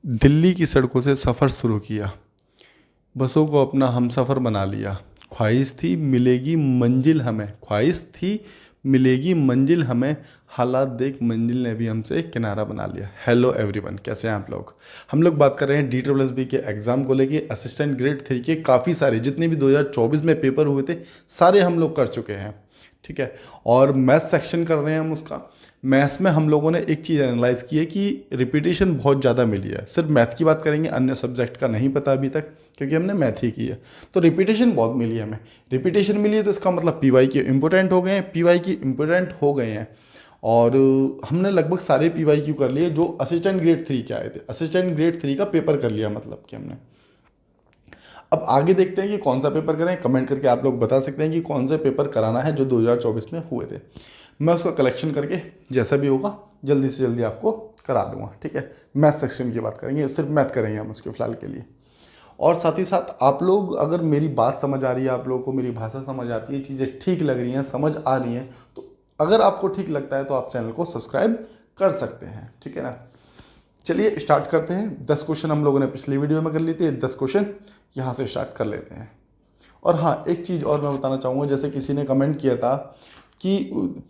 दिल्ली की सड़कों से सफ़र शुरू किया, बसों को अपना हमसफ़र बना लिया। ख्वाहिश थी मिलेगी मंजिल हमें, ख्वाहिश थी मिलेगी मंजिल हमें, हालात देख मंजिल ने भी हमसे किनारा बना लिया। हेलो एवरीवन, कैसे हैं आप लोग? हम लोग बात कर रहे हैं DSSB के एग्ज़ाम को लेके। असिस्टेंट ग्रेड 3 के काफ़ी सारे जितने भी 2024 में पेपर हुए थे सारे हम लोग कर चुके हैं, ठीक है। और मैथ्स सेक्शन कर रहे हैं हम उसका। मैथ्स में हम लोगों ने एक चीज़ एनालाइज की है कि रिपीटेशन बहुत ज़्यादा मिली है। सिर्फ मैथ की बात करेंगे, अन्य सब्जेक्ट का नहीं पता अभी तक क्योंकि हमने मैथ ही की है। तो रिपीटेशन बहुत मिली है हमें। रिपीटेशन मिली है तो इसका मतलब PY के इम्पोर्टेंट हो गए हैं, PY की इम्पोर्टेंट हो गए हैं। और हमने लगभग सारे PYQ कर लिए जो असिस्टेंट ग्रेड 3 के आए थे। असिस्टेंट ग्रेड 3 का पेपर कर लिया मतलब कि हमने। अब आगे देखते हैं कि कौन सा पेपर करें। कमेंट करके आप लोग बता सकते हैं कि कौन से पेपर कराना है जो 2024 में हुए थे। मैं उसका कलेक्शन करके जैसा भी होगा जल्दी से जल्दी आपको करा दूंगा, ठीक है। मैथ सेक्शन की बात करेंगे, सिर्फ मैथ करेंगे हम उसके फिलहाल के लिए। और साथ ही साथ आप लोग अगर मेरी बात समझ आ रही है, आप लोगों को मेरी भाषा समझ आती है, चीज़ें ठीक लग रही हैं, समझ आ रही हैं, तो अगर आपको ठीक लगता है तो आप चैनल को सब्सक्राइब कर सकते हैं, ठीक है ना। चलिए स्टार्ट करते हैं। 10 क्वेश्चन हम लोगों ने पिछली वीडियो में कर लिए थे, 10 क्वेश्चन यहाँ से स्टार्ट कर लेते हैं। और हाँ, एक चीज़ और मैं बताना चाहूँगा, जैसे किसी ने कमेंट किया था कि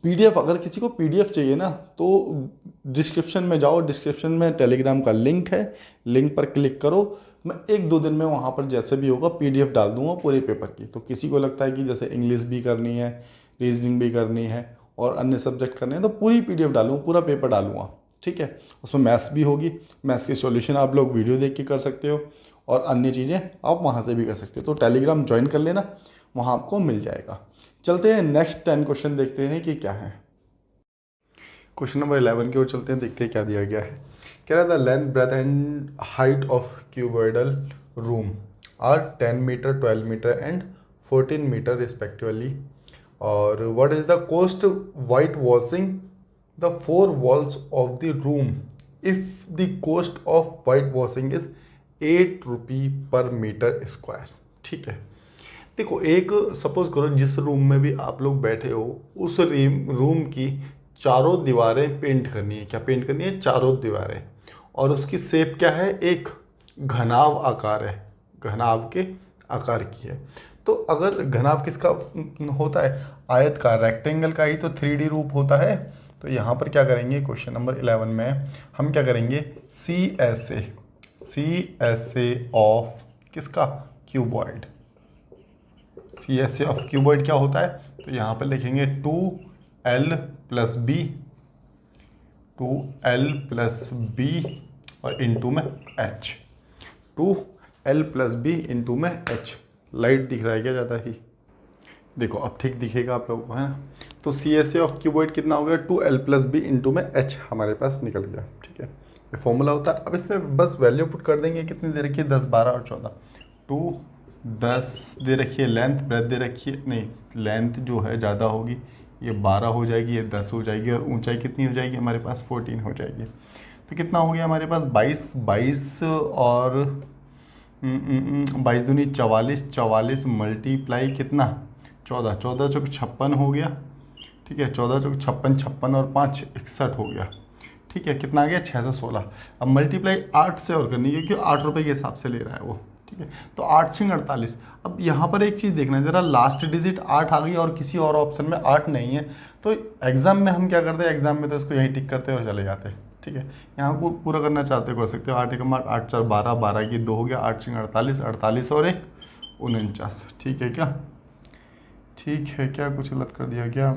PDF, अगर किसी को PDF चाहिए ना तो डिस्क्रिप्शन में जाओ, डिस्क्रिप्शन में टेलीग्राम का लिंक है, लिंक पर क्लिक करो। मैं 1-2 दिन में वहाँ पर जैसे भी होगा PDF डाल दूँगा पूरे पेपर की। तो किसी को लगता है कि जैसे इंग्लिश भी करनी है, रीजनिंग भी करनी है और अन्य सब्जेक्ट करने हैं तो पूरी PDF डालूँगा, पूरा पेपर डालूँगा, ठीक है। उसमें मैथ्स भी होगी, मैथ्स के सॉल्यूशन आप लोग वीडियो देख के कर सकते हो और अन्य चीज़ें आप वहाँ से भी कर सकते हो। तो टेलीग्राम ज्वाइन कर लेना, वहाँ आपको मिल जाएगा। चलते हैं नेक्स्ट 10 क्वेश्चन देखते हैं कि क्या है। क्वेश्चन नंबर 11 की ओर चलते हैं, देखते हैं क्या दिया गया है। कह रहा था length breadth and height of cuboidal room are 10 metre, 12 metre and 14 metre respectively. और what is the cost whitewashing the 4 walls of the room if the cost of whitewashing is 8 rupee per metre square, ठीक है। देखो, एक suppose करो जिस room में भी आप लोग बैठे हो उस रूम की चारों दीवारें पेंट करनी है। क्या पेंट करनी है? चारों दीवारें। और उसकी शेप क्या है? एक घनाव आकार है, घनाव के आकार की है। तो अगर घनाव किसका होता है? आयतकार, रेक्टेंगल का ही तो 3D रूप होता है। तो यहाँ पर क्या करेंगे, क्वेश्चन नंबर 11 में हम क्या करेंगे, CSA ऑफ किसका? क्यूबॉइड। CSA ऑफ क्यूबॉइड क्या होता है? तो यहाँ पर लिखेंगे 2L plus B, 2L plus B और इंटू में H, 2L plus B into में H। लाइट दिख रहा है क्या ज़्यादा ही? देखो अब ठीक दिखेगा आप लोगों को, है ना। तो CSA ऑफ क्यूबॉइड कितना हो गया? 2L प्लस बी इंटू में H हमारे पास निकल गया, ठीक है। ये फॉर्मूला होता है। अब इसमें बस वैल्यू पुट कर देंगे, कितनी दे रखी है? 10, 12 और 14। 10 दे रखी है, लेंथ ब्रेथ दे रखी है, नहीं लेंथ जो है ज़्यादा होगी, ये 12 हो जाएगी, ये 10 हो जाएगी और ऊंचाई कितनी हो जाएगी हमारे पास? 14 हो जाएगी। तो कितना हो गया हमारे पास? 22 और 22 दूनी 44, 44 मल्टीप्लाई कितना? 14, 14 चौक 56 हो गया, ठीक है। 14 चौक 56, 56 और 5 61 हो गया, ठीक है। कितना आ गया? 616। अब मल्टीप्लाई 8 से और करनी है क्योंकि 8 रुपये के हिसाब से ले रहा है वो, ठीक है। तो 8 6 48। अब यहाँ पर एक चीज़ देखना है ज़रा, लास्ट डिजिट 8 आ गई और किसी और ऑप्शन में 8 नहीं है। तो एग्जाम में हम क्या करते हैं, एग्जाम में तो इसको यहीं टिक करते हैं और चले जाते हैं, ठीक है। यहाँ को पूरा करना चाहते हो कर सकते हो। 8 1 8, 8 4 12, 12 की 2 हो गया, 8 6 48, 48 और 1 49, ठीक है क्या? ठीक है क्या? कुछ गलत कर दिया क्या?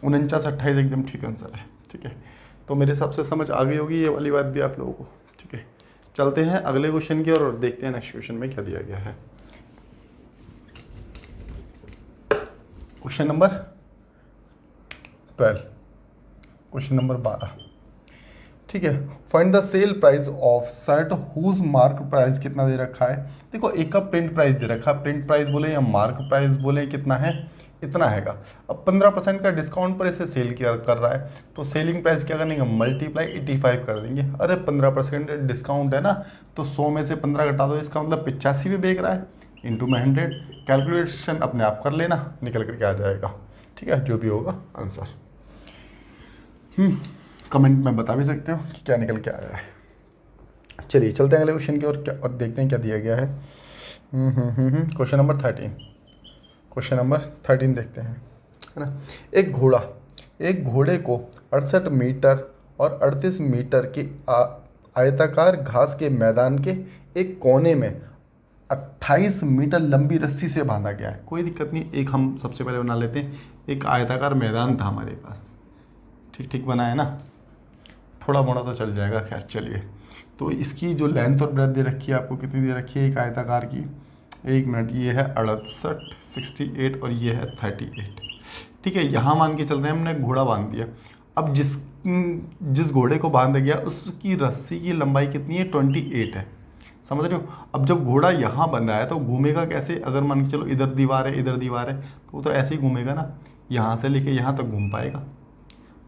49 28 एकदम ठीक आंसर है, ठीक है। तो मेरे हिसाब से समझ आ गई होगी ये वाली बात भी आप लोगों को, ठीक है। चलते हैं अगले क्वेश्चन की और देखते हैं नेक्स्ट क्वेश्चन में क्या दिया गया है। क्वेश्चन नंबर 12, क्वेश्चन नंबर 12, ठीक है। Find the sale price of shirt whose mark price कितना दे रखा है। देखो, एक का प्रिंट प्राइस दे रखा है, प्रिंट प्राइस बोले या मार्क प्राइस बोले, कितना है? इतना हैगा। अब 15% का डिस्काउंट पर इसे सेल किया कर रहा है, तो सेलिंग प्राइस क्या करेंगे? मल्टीप्लाई 85 कर देंगे। अरे 15% डिस्काउंट है ना, तो 100 में से 15 घटा दो, इसका मतलब 85 में बेच रहा है, इंटू में 100। कैलकुलेशन अपने आप कर लेना, निकल करके आ जाएगा, ठीक है, जो भी होगा आंसर। कमेंट में बता भी सकते हो कि क्या निकल के आया है। चलिए चलते हैं अगले क्वेश्चन की ओर, क्या और देखते हैं क्या दिया गया है। क्वेश्चन नंबर 13, क्वेश्चन नंबर 13 देखते हैं, है ना। एक घोड़े को 68 मीटर और 38 मीटर के आयताकार घास के मैदान के एक कोने में 28 मीटर लंबी रस्सी से बांधा गया है। कोई दिक्कत नहीं, एक हम सबसे पहले बना लेते हैं। एक आयताकार मैदान था हमारे पास, ठीक ठीक बना है ना, थोड़ा मोड़ा तो चल जाएगा, खैर चलिए। तो इसकी जो लेंथ और ब्रेथ दे रखी है आपको, कितनी दे रखी है एक आयताकार की, 1 मिनट, ये है 68, 68 और ये है 38, ठीक है। यहाँ मान के चल रहे हैं हमने घोड़ा बांध दिया। अब जिस घोड़े को बांधा गया उसकी रस्सी की लंबाई कितनी है, 28 है, समझ रहे हो। अब जब घोड़ा यहाँ बंधा है तो घूमेगा कैसे, अगर मान के चलो इधर दीवार है इधर दीवार है तो वो तो ऐसे ही घूमेगा ना, यहाँ से लेके यहाँ तक घूम पाएगा।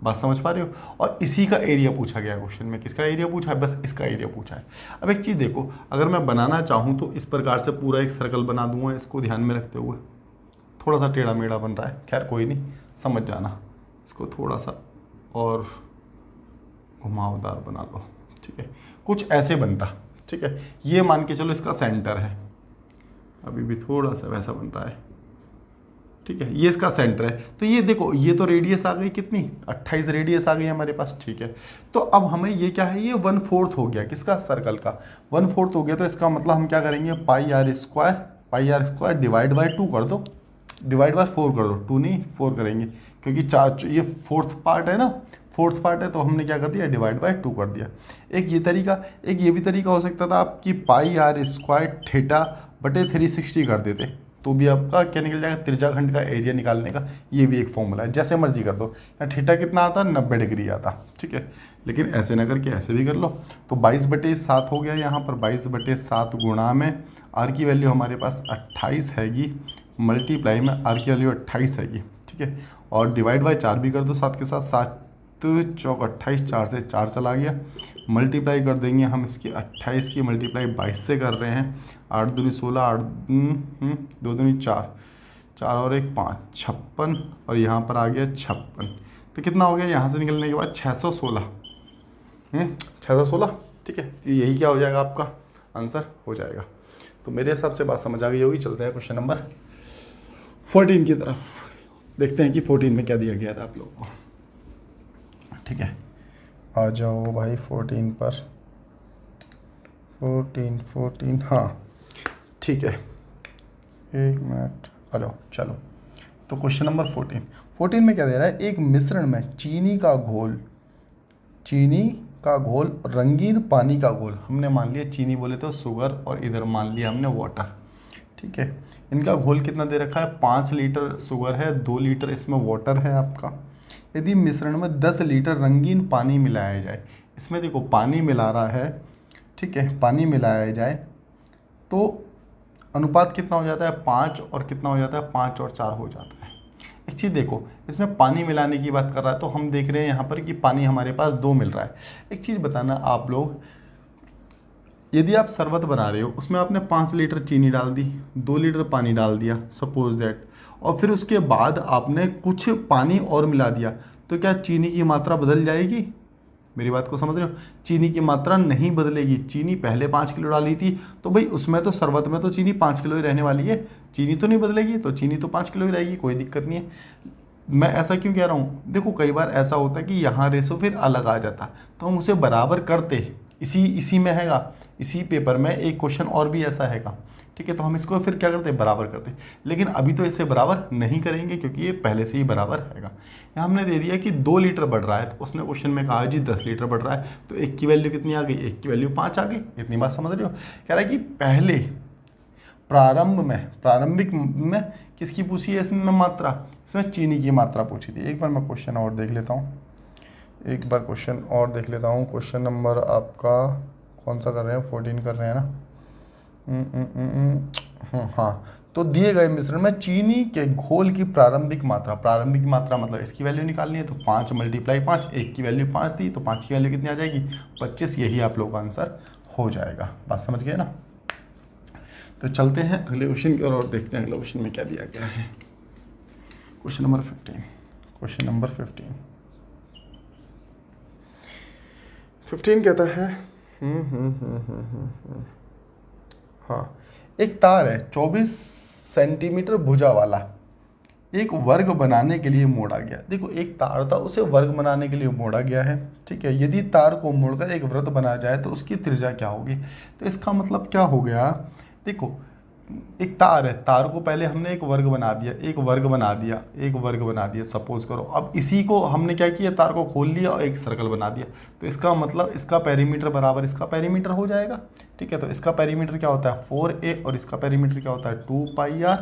बात समझ पा रहे हो। और इसी का एरिया पूछा गया क्वेश्चन में, किसका एरिया पूछा है, बस इसका एरिया पूछा है। अब एक चीज़ देखो, अगर मैं बनाना चाहूँ तो इस प्रकार से पूरा एक सर्कल बना दूंगा, इसको ध्यान में रखते हुए। थोड़ा सा टेढ़ा मेढ़ा बन रहा है, खैर कोई नहीं, समझ जाना। इसको थोड़ा सा और घुमावदार बना लो, ठीक है, कुछ ऐसे बनता, ठीक है। ये मान के चलो इसका सेंटर है, अभी भी थोड़ा सा वैसा बन रहा है, ठीक है, ये इसका सेंटर है। तो ये देखो, ये तो रेडियस आ गई कितनी, 28 रेडियस आ गई हमारे पास, ठीक है। तो अब हमें ये क्या है, ये 1/4 हो गया किसका, सर्कल का 1/4 हो गया। तो इसका मतलब हम क्या करेंगे, पाई आर स्क्वायर डिवाइड बाई 2 कर दो, डिवाइड बाय 4 कर दो, 2 नहीं 4 करेंगे, क्योंकि ये 4th पार्ट है ना, 4th पार्ट है, तो हमने क्या कर दिया, डिवाइड बाय 2 कर दिया। एक ये तरीका, एक ये भी तरीका हो सकता था आपकी पाई आर स्क्वायर थीटा बटे 360 कर देते, तो भी आपका क्या निकल जाएगा, त्रिज्याखंड का एरिया निकालने का ये भी एक फॉर्मूला है। जैसे मर्जी कर दो, यहाँ थीटा कितना आता, 90 डिग्री आता, ठीक है। लेकिन ऐसे ना करके ऐसे भी कर लो, तो 22/7 हो गया यहाँ पर, 22/7 गुणा में आर की वैल्यू हमारे पास 28 हैगी, मल्टीप्लाई में आर की वैल्यू 28 हैगी, ठीक है। और डिवाइड बाय 4 भी कर दो साथ के साथ, 7 चौक 28, 4 से 4 चला गया, मल्टीप्लाई कर देंगे हम इसकी 28 की मल्टीप्लाई 22 से कर रहे हैं, 8 दूनी 16, 8 2 दूनी 4, 4 और 1 5, 56, और यहाँ पर आ गया 56। तो कितना हो गया यहाँ से निकलने के बाद, 616, 616, ठीक है। तो यही क्या हो जाएगा, आपका आंसर हो जाएगा। तो मेरे हिसाब से बात समझ आ गई होगी। चलते हैं क्वेश्चन नंबर 14 की तरफ, देखते हैं कि 14 में क्या दिया गया था आप लोगों को, ठीक है। आ जाओ भाई 14 पर, 14, हाँ ठीक है, 1 मिनट, आ जाओ चलो। तो क्वेश्चन नंबर 14 में क्या दे रहा है, एक मिश्रण में चीनी का घोल रंगीन पानी का घोल, हमने मान लिया चीनी बोले तो शुगर, और इधर मान लिया हमने वाटर, ठीक है। इनका घोल कितना दे रखा है, 5 लीटर शुगर है, 2 लीटर इसमें वाटर है आपका। यदि मिश्रण में 10 लीटर रंगीन पानी मिलाया जाए, इसमें देखो पानी मिला रहा है, ठीक है, पानी मिलाया जाए तो अनुपात कितना हो जाता है, 5 और कितना हो जाता है, 5 और 4 हो जाता है। एक चीज़ देखो, इसमें पानी मिलाने की बात कर रहा है, तो हम देख रहे हैं यहाँ पर कि पानी हमारे पास 2 मिल रहा है। एक चीज़ बताना आप लोग, यदि आप शरबत बना रहे हो, उसमें आपने 5 लीटर चीनी डाल दी, 2 लीटर पानी डाल दिया सपोज दैट, और फिर उसके बाद आपने कुछ पानी और मिला दिया, तो क्या चीनी की मात्रा बदल जाएगी, मेरी बात को समझ रहे हो। चीनी की मात्रा नहीं बदलेगी। चीनी पहले 5 किलो डाली थी, तो भाई उसमें तो शरबत में तो चीनी 5 किलो ही रहने वाली है, चीनी तो नहीं बदलेगी, तो चीनी तो 5 किलो ही रहेगी, कोई दिक्कत नहीं है। मैं ऐसा क्यों कह रहा हूँ, देखो कई बार ऐसा होता है कि यहाँ रेशो फिर अलग आ जाता, तो हम उसे बराबर करते, इसी में हैगा, इसी पेपर में एक क्वेश्चन और भी ऐसा हैगा, ठीक है। तो हम इसको फिर क्या करते हैं, बराबर करते, लेकिन अभी तो इसे बराबर नहीं करेंगे क्योंकि ये पहले से ही बराबर हैगा। यहाँ हमने दे दिया कि 2 लीटर बढ़ रहा है, तो उसने क्वेश्चन में कहा जी 10 लीटर बढ़ रहा है, तो एक की वैल्यू कितनी आ गई, एक की वैल्यू 5 आ गई। इतनी बात समझ रहे हो। कह रहा है कि पहले प्रारंभिक में किसकी पूछी है इसमें मात्रा, इसमें चीनी की मात्रा पूछी थी। एक बार मैं क्वेश्चन और देख लेता हूँ, क्वेश्चन नंबर आपका कौन सा कर रहे हैं, 14 कर रहे हैं ना। हाँ, तो दिए गए मिश्रण में चीनी के घोल की प्रारंभिक मात्रा मतलब इसकी वैल्यू निकालनी है, तो 5 × 5, एक की वैल्यू 5 थी, तो 5 की वैल्यू कितनी आ जाएगी, 25। यही आप लोगों का आंसर हो जाएगा। बात समझ गए ना। तो चलते हैं अगले क्वेश्चन की ओर और देखते हैं अगले क्वेश्चन में क्या दिया गया है। क्वेश्चन नंबर 15, 15 कहता है हाँ, एक तार है 24 सेंटीमीटर भुजा वाला, एक वर्ग बनाने के लिए मोड़ा गया। देखो एक तार था, उसे वर्ग बनाने के लिए मोड़ा गया है, ठीक है। यदि तार को मोड़कर एक वृत्त बनाया जाए तो उसकी त्रिज्या क्या होगी? तो इसका मतलब क्या हो गया, देखो एक तार है, तार को पहले हमने एक वर्ग बना दिया, एक वर्ग बना दिया, एक वर्ग बना दिया सपोज करो। अब इसी को हमने क्या किया, तार को खोल लिया और एक सर्कल बना दिया। तो इसका मतलब इसका पेरीमीटर बराबर इसका पेरीमीटर हो जाएगा, ठीक है। तो इसका पेरीमीटर क्या होता है 4a और इसका पेरीमीटर क्या होता है 2πr।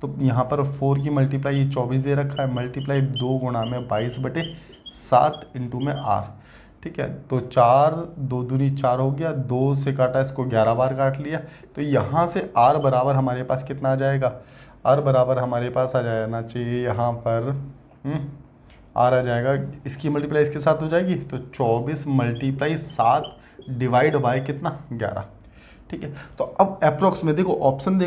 तो यहाँ पर 4 की मल्टीप्लाई ये 24 दे रखा है, मल्टीप्लाई 2 गुणा में 22/7 इंटू में r, ठीक है। तो 4 2 दूनी 4 हो गया, 2 से काटा इसको 11 बार काट लिया। तो यहाँ से r बराबर हमारे पास कितना आ जाएगा, r बराबर हमारे पास आ जाना चाहिए यहाँ पर r आ जाएगा, इसकी मल्टीप्लाई इसके साथ हो जाएगी। तो 24 × 7 डिवाइड बाय कितना 11, ठीक है। तो अब अप्रोक्स में देखो ऑप्शन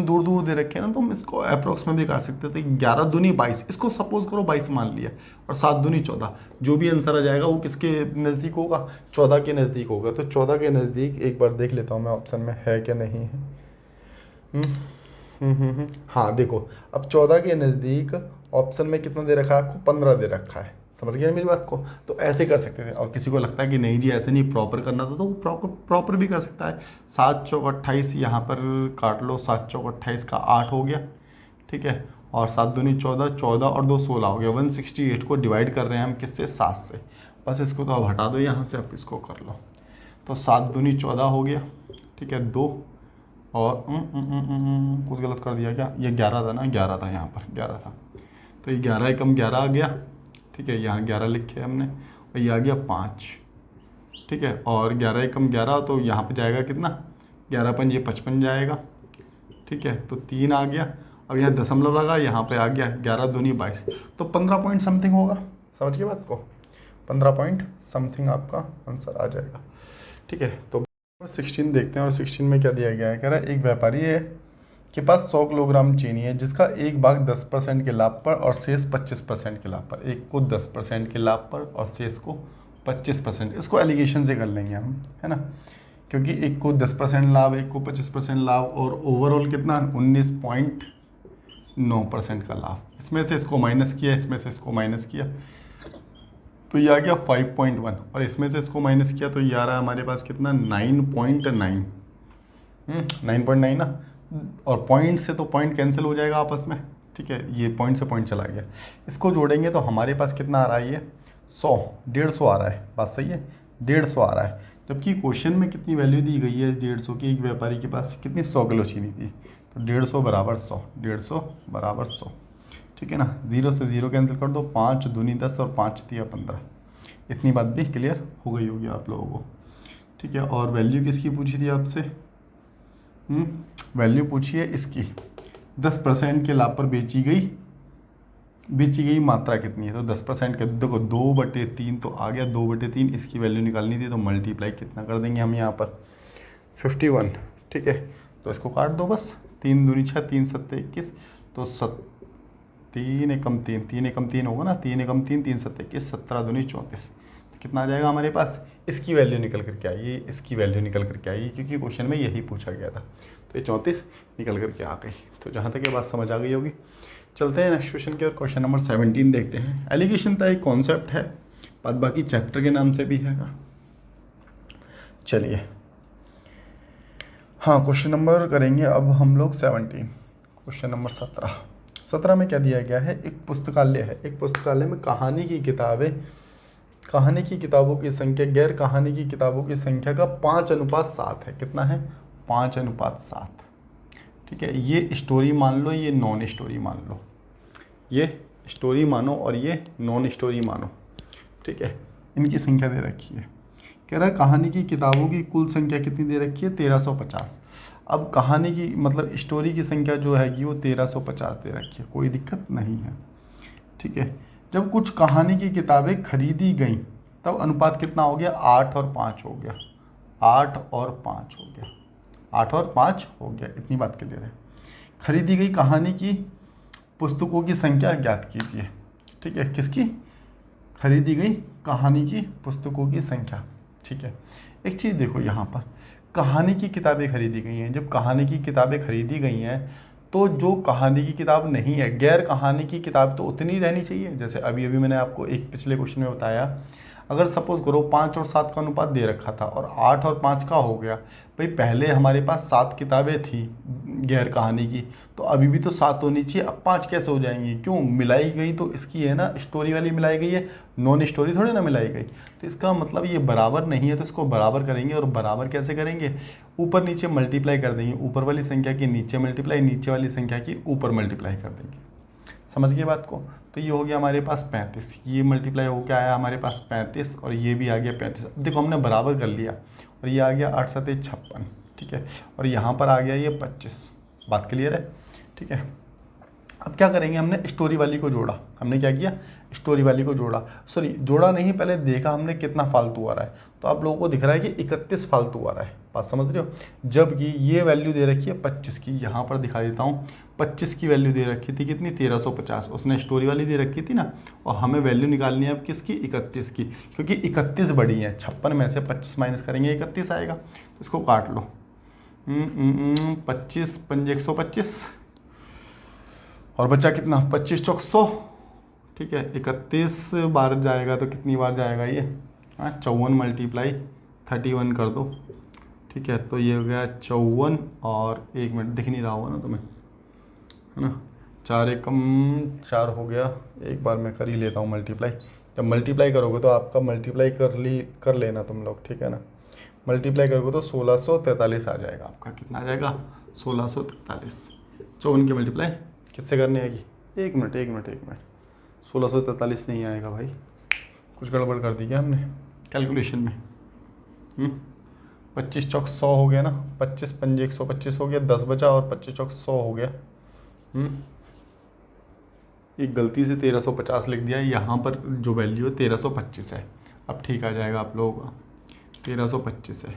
दूर दूर दे रखे हैं ना, तो हम इसको अप्रोक्स में भी कर सकते थे। 11 दूनी 22, इसको सपोज करो 22 मान लिया, और 7 दूनी 14। जो भी आंसर आ जाएगा वो किसके नज़दीक होगा, 14 के नज़दीक होगा। तो 14 के नज़दीक एक बार देख लेता हूँ मैं ऑप्शन में है क्या नहीं है। हाँ देखो, अब 14 के नज़दीक ऑप्शन में कितना दे रखा है आपको, 15 दे रखा है। समझ गए मेरी बात को? तो ऐसे कर सकते थे। और किसी को लगता है कि नहीं जी ऐसे नहीं प्रॉपर करना था, तो वो प्रॉपर भी कर सकता है। 7 चौक 28 यहाँ पर काट लो, 7 चौक 28 का 8 हो गया, ठीक है। और 7 दूनी 14, 14 और 2 16 हो गया। 168 को डिवाइड कर रहे हैं हम किससे, 7 से। बस इसको तो अब हटा दो यहाँ से, अब इसको कर लो। तो 7 दूनी 14 हो गया, ठीक है। 2 और कुछ गलत कर दिया क्या, ये 11 था ना, 11 था यहाँ पर, 11 था। तो ये 11 एकम 11 आ गया, ठीक है। यहाँ 11 लिखे हमने, और ये आ गया 5, ठीक है। और 11 एकम 11, तो यहाँ पे जाएगा कितना, 11 पंज ये 55 जाएगा, ठीक है। तो 3 आ गया। अब यहाँ दशमलव लगा, यहाँ पे आ गया 11 दूनी 22, तो 15 पॉइंट समथिंग होगा। समझ गए बात को, 15 पॉइंट समथिंग आपका आंसर आ जाएगा, ठीक है। तो 16 देखते हैं, और 16 में क्या दिया गया है, कह रहा है एक व्यापारी है के पास 100 किलोग्राम चीनी है, जिसका एक भाग 10% के लाभ पर और शेष 25% के लाभ पर। एक को 10% के लाभ पर और शेष को 25%। इसको एलिगेशन से कर लेंगे हम, है ना, क्योंकि एक को 10% लाभ, एक को 25% लाभ, और ओवरऑल कितना 19.9% का लाभ। इसमें से इसको माइनस किया, इसमें से इसको माइनस किया, तो ये आ गया 5.1, और इसमें से इसको माइनस किया तो ये आ रहा है हमारे पास कितना 9.9, 9.9 ना। और पॉइंट से तो पॉइंट कैंसिल हो जाएगा आपस में, ठीक है। ये पॉइंट से पॉइंट चला गया, इसको जोड़ेंगे तो हमारे पास कितना आ रहा है, ये 100, 150 आ रहा है। बात सही है, 150 आ रहा है। जबकि क्वेश्चन में कितनी वैल्यू दी गई है 150 की, एक व्यापारी के पास कितनी 100 किलो चीनी थी। तो 150 बराबर 100, 150 बराबर 100, ठीक है ना। 0 से 0 कैंसिल कर दो, 5 दूनी 10 और 5 तिया 15। इतनी बात भी क्लियर हो गई होगी आप लोगों को, ठीक है। और वैल्यू किसकी पूछी थी आपसे, वैल्यू पूछी है इसकी, 10% के लाभ पर बेची गई मात्रा कितनी है। तो 10% के, देखो 2/3 तो आ गया, 2/3 इसकी वैल्यू निकालनी थी, तो मल्टीप्लाई कितना कर देंगे हम यहाँ पर 51, ठीक है। तो इसको काट दो बस, 3 दूनी 6, 3 सत्ते 21, तो 3 एकम 3, 3 एकम 3 होगा ना, 3 एकम 3, 3 सत्ते 21, 17 दूनी 34। तो कितना आ जाएगा हमारे पास, इसकी वैल्यू निकल करके आई, इसकी वैल्यू निकल करके आई, क्योंकि क्वेश्चन में यही पूछा गया था। तो ये 34 निकल करके आ गई। तो जहाँ तक ये बात समझ आ गई होगी, चलते हैं नेक्स्ट क्वेश्चन की ओर। क्वेश्चन नंबर 17 देखते हैं। एलिगेशन का एक कॉन्सेप्ट है, बाद बाकी चैप्टर के नाम से भी है। चलिए हाँ, क्वेश्चन नंबर करेंगे अब हम लोग 17। क्वेश्चन नंबर 17 में क्या दिया गया है, एक पुस्तकालय है, एक पुस्तकालय में कहानी की किताबों की संख्या गैर कहानी की किताबों की संख्या का 5:7 है। कितना है, 5:7, ठीक है। ये स्टोरी मान लो, ये नॉन स्टोरी मान लो, ये स्टोरी मानो और ये नॉन स्टोरी मानो, ठीक है। इनकी संख्या दे रखी है। कह रहा है कहानी की किताबों की कुल संख्या कितनी दे रखी है, 1350। अब कहानी की मतलब स्टोरी की संख्या जो हैगी वो 1350 दे रखी है, कोई दिक्कत नहीं है, ठीक है। जब कुछ कहानी की किताबें खरीदी गई तब अनुपात कितना हो गया, 8 और 5 हो गया, 8 और 5 हो गया, 8 और 5 हो गया। इतनी बात क्लियर है। खरीदी गई कहानी की पुस्तकों की संख्या ज्ञात कीजिए, ठीक है। किसकी, खरीदी गई कहानी की पुस्तकों की संख्या, ठीक है। एक चीज़ देखो यहाँ पर, कहानी की किताबें खरीदी गई हैं। जब कहानी की किताबें खरीदी गई हैं तो जो कहानी की किताब नहीं है, गैर कहानी की किताब तो उतनी रहनी चाहिए। जैसे अभी अभी मैंने आपको एक पिछले क्वेश्चन में बताया, अगर सपोज करो 5 और 7 का अनुपात दे रखा था और 8 और 5 का हो गया, भाई पहले हमारे पास 7 किताबें थी गैर कहानी की, तो अभी भी तो 7 होनी चाहिए। अब 5 कैसे हो जाएंगी? क्यों? मिलाई गई तो इसकी है ना, स्टोरी वाली मिलाई गई है, नॉन स्टोरी थोड़ी ना मिलाई गई। तो इसका मतलब ये बराबर नहीं है, तो इसको बराबर करेंगे। और बराबर कैसे करेंगे? ऊपर नीचे मल्टीप्लाई कर देंगे, ऊपर वाली संख्या की नीचे मल्टीप्लाई, नीचे वाली संख्या की ऊपर मल्टीप्लाई कर देंगे। समझ गए बात को? तो ये हो गया हमारे पास 35, ये मल्टीप्लाई हो क्या आया हमारे पास 35, और ये भी आ गया 35। अब देखो हमने बराबर कर लिया, और ये आ गया 8 7 56, ठीक है। और यहाँ पर आ गया ये 25। बात क्लियर है? ठीक है। अब क्या करेंगे, हमने स्टोरी वाली को जोड़ा। हमने क्या किया? स्टोरी वाली को जोड़ा, सॉरी जोड़ा नहीं, पहले देखा हमने कितना फालतू आ रहा है। तो आप लोगों को दिख रहा है कि 31 फालतू आ रहा है। बात समझ रहे हो? जबकि ये वैल्यू दे रखी है 25 की, यहाँ पर दिखा देता हूँ। 25 की वैल्यू दे रखी थी कितनी? 1350। उसने स्टोरी वाली दे रखी थी ना, और हमें वैल्यू निकालनी है अब किसकी? 31 की, क्योंकि 31 बड़ी है। 56 में से 25 माइनस करेंगे 31 आएगा। तो इसको काट लो। 25 पंजे 125, और बचा कितना? 25 चौक 100, ठीक है। 31 बार जाएगा तो कितनी बार जाएगा ये? हाँ 54 मल्टीप्लाई 31 कर दो, ठीक है। तो ये हो गया 54, और 1 मिनट दिख नहीं रहा होगा ना तुम्हें, है ना? 4 एकम 4 हो गया। एक बार मैं कर ही लेता हूँ मल्टीप्लाई। जब मल्टीप्लाई करोगे तो आपका मल्टीप्लाई कर लेना तुम लोग, ठीक है ना? मल्टीप्लाई करोगे तो 1643 आ जाएगा आपका। कितना आ जाएगा? 1643। 54 की मल्टीप्लाई किससे करनी आएगी? एक मिनट 1643 नहीं आएगा भाई, कुछ गड़बड़ कर दी क्या हमने कैलकुलेशन में? 25 चौक 100 हो गया ना, 25 पंजे 125 हो गया, 10 बचा, और 25 चौक 100 हो गया। एक गलती से 1350 लिख दिया, यहाँ पर जो वैल्यू है 1325 है। अब ठीक आ जाएगा आप लोगों का, 1325 है,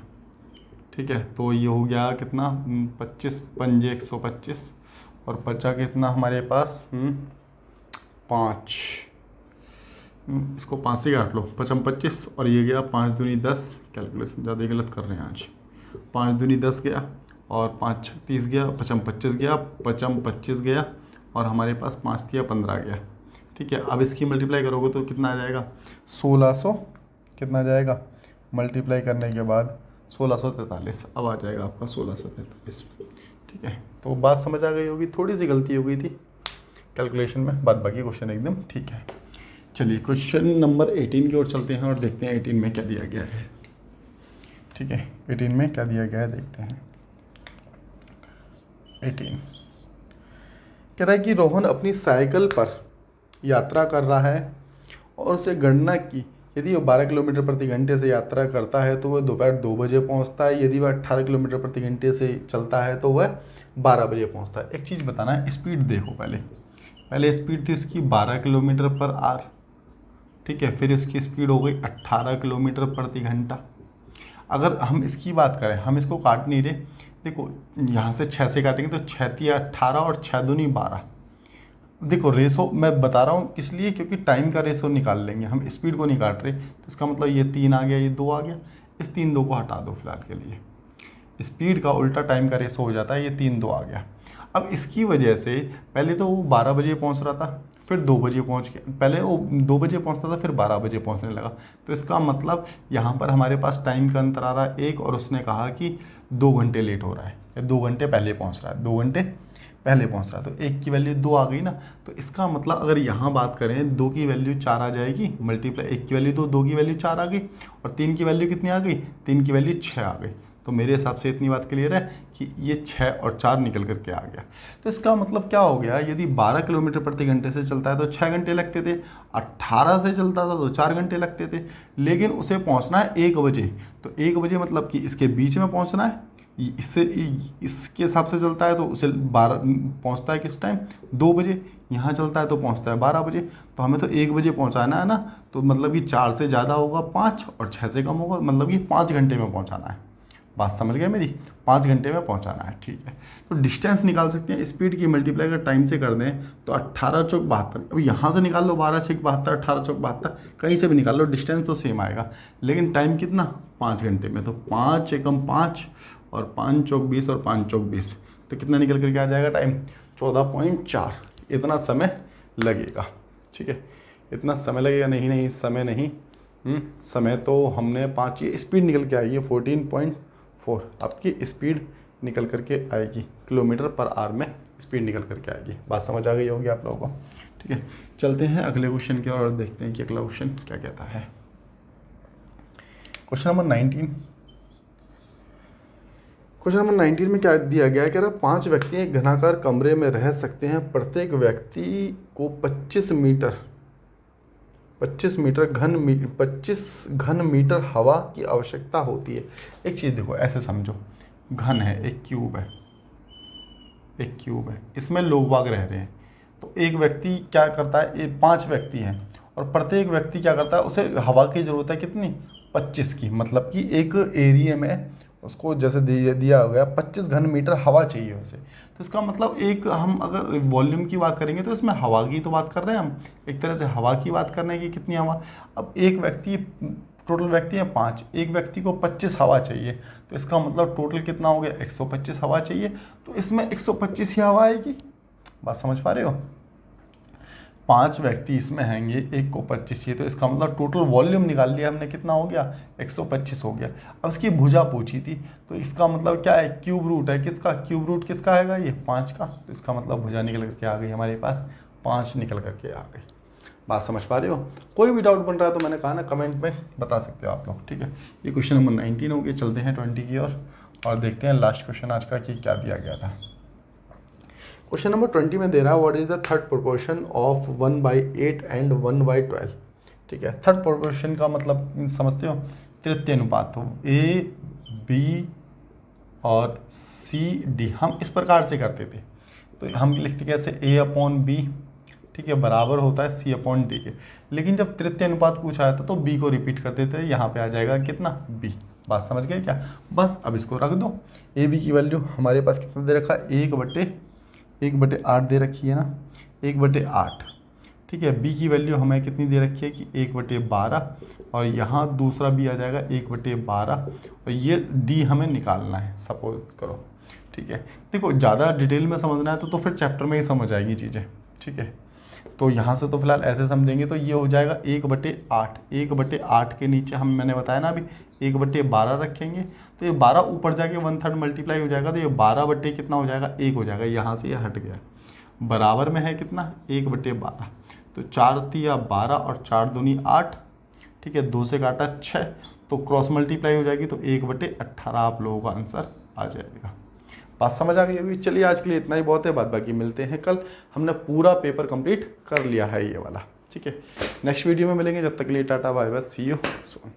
ठीक है। तो ये हो गया कितना? 25 पंजे 125, और बचा कितना हमारे पास? 5। इसको 5 से काट लो, 5 25, और ये गया 5 दूनी 10। कैलकुलेशन ज़्यादा ही गलत कर रहे हैं आज। 5 दूनी 10 गया, और 5 30 गया, 5 25 गया, 5 25 गया, और हमारे पास 5 दिया 15 गया, ठीक है। अब इसकी मल्टीप्लाई करोगे तो कितना आ जाएगा? 1600। कितना आ जाएगा मल्टीप्लाई करने के बाद? 1643। अब आ जाएगा आपका 1643, ठीक है। तो बात समझ आ गई होगी, थोड़ी सी गलती हो गई थी कैलकुलेशन में, बाद बाकी क्वेश्चन एकदम ठीक है। चलिए क्वेश्चन नंबर 18 की ओर चलते हैं और देखते हैं 18 में क्या दिया गया है, ठीक है। 18 में क्या दिया गया है देखते हैं। 18 कह रहा है कि रोहन अपनी साइकिल पर यात्रा कर रहा है और उसे गणना की, यदि वह 12 किलोमीटर प्रति घंटे से यात्रा करता है तो वह दोपहर 2 बजे पहुंचता है। यदि वह 18 किलोमीटर प्रति घंटे से चलता है तो वह 12 बजे पहुंचता है। एक चीज़ बताना है, स्पीड देखो। पहले स्पीड थी उसकी 12 किलोमीटर पर आवर, ठीक है। फिर उसकी स्पीड हो गई 18 किलोमीटर प्रति घंटा। अगर हम इसकी बात करें, हम इसको काट नहीं रहे, देखो यहाँ से 6 से काटेंगे तो 6 तिया 18 और 6 दूनी 12। देखो रेशो मैं बता रहा हूँ इसलिए क्योंकि टाइम का रेशो निकाल लेंगे, हम स्पीड को नहीं काट रहे। तो इसका मतलब ये 3 आ गया, ये 2 आ गया, इस 3 2 को हटा दो फिलहाल के लिए। स्पीड का उल्टा टाइम का रेशो हो जाता है, ये 3 2 आ गया। अब इसकी वजह से पहले तो वो 12 बजे पहुँच रहा था, फिर 2 बजे पहुँच गया। पहले वो 2 बजे पहुँचता था, फिर 12 बजे पहुँचने लगा। तो इसका मतलब यहाँ पर हमारे पास टाइम का अंतर आ रहा है 1, और उसने कहा कि 2 घंटे लेट हो रहा है, या 2 घंटे पहले पहुँच रहा है, 2 घंटे पहले पहुँच रहा है। तो 1 की वैल्यू 2 आ गई ना। तो इसका मतलब अगर यहाँ बात करें 2 की वैल्यू 4 आ जाएगी, मल्टीप्लाई 1 की वैल्यू 2, 2 की वैल्यू 4 आ गई, और 3 की वैल्यू कितनी आ गई? 3 की वैल्यू 6 आ गई। तो मेरे हिसाब से इतनी बात क्लियर है कि ये 6 और 4 निकल करके आ गया। तो इसका मतलब क्या हो गया? यदि 12 किलोमीटर प्रति घंटे से चलता है तो 6 घंटे लगते थे, 18 से चलता था तो 4 घंटे लगते थे, लेकिन उसे पहुंचना है 1 बजे। तो 1 बजे मतलब कि इसके बीच में पहुंचना है। इससे इसके हिसाब से चलता है तो उसे 12 पहुँचता है किस टाइम? 2 बजे। यहाँ चलता है तो पहुँचता है 12 बजे। तो हमें तो 1 बजे पहुँचाना है ना, तो मतलब कि 4 से ज़्यादा होगा 5, और 6 से कम होगा, मतलब कि 5 घंटे में पहुँचाना है। बात समझ गए मेरी, 5 घंटे में पहुंचाना है, ठीक है। तो डिस्टेंस निकाल सकते हैं, स्पीड की मल्टीप्लाई अगर टाइम से कर दें तो 18 चौक 72, अब यहाँ से निकाल लो 12 छक 72, 18 चौक 72, कहीं से भी निकाल लो, डिस्टेंस तो सेम आएगा, लेकिन टाइम कितना, 5 घंटे में। तो 5 एकम 5 और 5 चौक 20 और 5 चौक 20, तो कितना निकल करके आ जाएगा टाइम, 14.4, इतना समय लगेगा, ठीक है। इतना समय लगेगा, नहीं समय नहीं, समय तो हमने 5, ये स्पीड निकल के आएगी 14.4, आपकी स्पीड निकल करके आएगी, किलोमीटर पर आवर में स्पीड निकल करके आएगी। बात समझ आ गई होगी आप लोगों को, ठीक है। चलते हैं अगले क्वेश्चन की और देखते हैं कि अगला क्वेश्चन क्या कहता है। क्वेश्चन नंबर 19, क्वेश्चन नंबर 19 में क्या दिया गया है, कह रहा 5 व्यक्ति एक घनाकार कमरे में रह सकते हैं, प्रत्येक व्यक्ति को 25 घन मीटर हवा की आवश्यकता होती है। एक चीज़ देखो, ऐसे समझो, घन है, एक क्यूब है, इसमें लोग बाग रह रहे हैं, तो एक व्यक्ति क्या करता है, 5 व्यक्ति हैं और प्रत्येक व्यक्ति क्या करता है, उसे हवा की ज़रूरत है कितनी, 25 की, मतलब कि एक एरिया में उसको जैसे दिया हो गया 25 घन मीटर हवा चाहिए उसे। तो इसका मतलब एक, हम अगर वॉल्यूम की बात करेंगे तो इसमें हवा की तो बात कर रहे हैं हम, एक तरह से हवा की बात करने की, कितनी हवा, अब एक व्यक्ति, टोटल व्यक्ति हैं 5, एक व्यक्ति को 25 हवा चाहिए, तो इसका मतलब टोटल कितना हो गया, 125 हवा चाहिए, तो इसमें 125 ही हवा आएगी। बात समझ पा रहे हो, 5 व्यक्ति इसमें हैंगे, एक को 25 चाहिए, तो इसका मतलब टोटल वॉल्यूम निकाल लिया हमने, कितना हो गया, 125 हो गया। अब इसकी भुजा पूछी थी, तो इसका मतलब क्या है, क्यूब रूट है, किसका क्यूब रूट किसका आएगा, ये 5 का, तो इसका मतलब भुजा निकल करके आ गई हमारे पास, 5 निकल करके आ गई। बात समझ पा रहे हो, कोई भी डाउट बन रहा है तो मैंने कहा ना, कमेंट में बता सकते हो आप लोग, ठीक है। ये क्वेश्चन नंबर 19 हो गया। चलते हैं 20 की ओर और देखते हैं लास्ट क्वेश्चन आज का कि क्या दिया गया था। क्वेश्चन नंबर 20 में दे रहा है, what is the third proportion of 1/8 and 1/12, ठीक है। थर्ड प्रोपोर्शन का मतलब समझते हो, तृतीय अनुपात हो, ए बी और सी डी, हम इस प्रकार से करते थे, तो हम लिखते कैसे, A/B, ठीक है, बराबर होता है C/D के, लेकिन जब तृतीय अनुपात पूछा जाता तो B को रिपीट कर देते, यहाँ पे आ जाएगा कितना, B। बात समझ गए क्या, बस अब इसको रख दो। AB की वैल्यू हमारे पास कितना दे रखा है, 1/8 दे रखी है ना, 1/8, ठीक है। B की वैल्यू हमें कितनी दे रखी है कि 1/12, और यहाँ दूसरा B आ जाएगा 1/12, और ये D हमें निकालना है, सपोज करो, ठीक है। देखो ज़्यादा डिटेल में समझना है तो फिर चैप्टर में ही समझ आएगी चीज़ें, ठीक है। तो यहाँ से तो फिलहाल ऐसे समझेंगे, तो ये हो जाएगा 1/8, 1/8 के नीचे हम, मैंने बताया ना अभी, 1/12 रखेंगे, तो ये 12 ऊपर जाके 1/3 मल्टीप्लाई हो जाएगा, तो ये 12 कितना हो जाएगा, 1 हो जाएगा, यहाँ से ये हट गया, बराबर में है कितना, 1/12, तो 4 तिया 12 और 4 दूनी 8, ठीक है, 2 से काटा 6, तो क्रॉस मल्टीप्लाई हो जाएगी, तो 1/18 आप लोगों का आंसर आ जाएगा। बात समझ आ गई होगी। चलिए आज के लिए इतना ही बहुत है, बाद बाकी मिलते हैं कल। हमने पूरा पेपर कंप्लीट कर लिया है ये वाला, ठीक है। नेक्स्ट वीडियो में मिलेंगे, जब तक के लिए टाटा bye bye, see you soon.